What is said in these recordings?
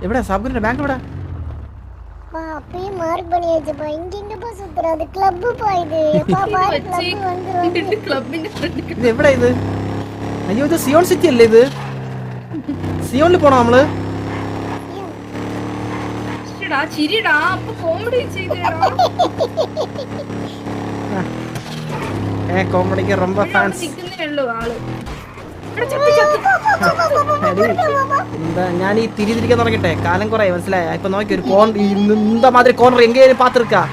എവിടെ സാബുവിന്റെ ബാങ്ക് എവിടെ? ഇത് എവിടെ ഇത്? അയ്യോ ഇത് സിയോൺ സിറ്റി അല്ലേ ഇത്? സിയോണിൽ പോണോ നമ്മള്? കോമഡിക്ക് ரொம்ப ഫാൻസ്. എന്താ ഞാൻ ഈ തിരിതിരിക്കാൻ തുടങ്ങിട്ടെ കാലം കുറെ മനസ്സിലായ. ഇപ്പൊ നോക്കി ഒരു കോൺ இந்த மாதிரி കോർണർ എങ്കേലും പാത്തിருக்கா?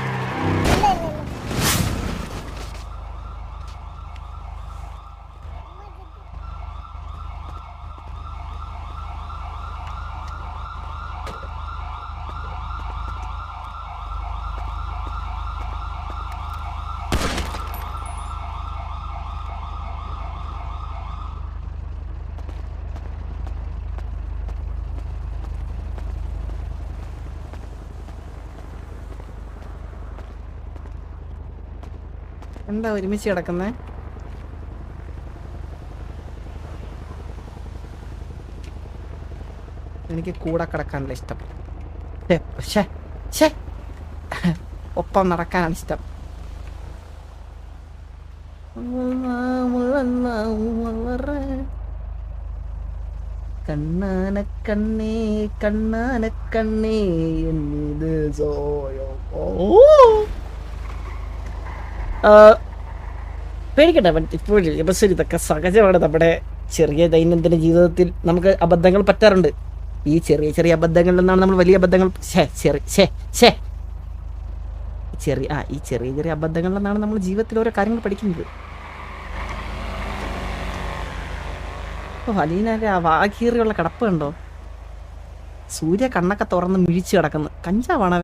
എന്താ ഒരുമിച്ച് കിടക്കുന്നേ? എനിക്ക് കൂടെ കിടക്കാനല്ല ഇഷ്ടം, ഒപ്പം നടക്കാനാണ് ഇഷ്ടം. കണ്ണാനക്കണ്ണേ കണ്ണാനക്കണ്ണേ എന്നിത് സോയോ. പേടിക്കട്ടെ, ഇപ്പോൾ ശരി, ഇതൊക്കെ സഹജമാണ്. നമ്മുടെ ചെറിയ ദൈനംദിന ജീവിതത്തിൽ നമുക്ക് അബദ്ധങ്ങൾ പറ്റാറുണ്ട്. ഈ ചെറിയ ചെറിയ അബദ്ധങ്ങളിൽ നിന്നാണ് നമ്മൾ വലിയ അബദ്ധങ്ങൾ ഈ ചെറിയ ചെറിയ അബദ്ധങ്ങളിൽ നിന്നാണ് നമ്മൾ ജീവിതത്തിൽ ഓരോ കാര്യങ്ങൾ പഠിക്കുന്നത്. ഓ അലീനയുടെ ആ വാഗീറിയുള്ള കിടപ്പ് കണ്ടോ? സൂര്യ കണ്ണൊക്കെ തുറന്ന് മിഴിച്ച് കിടക്കുന്നു. കഞ്ചാവാണ്.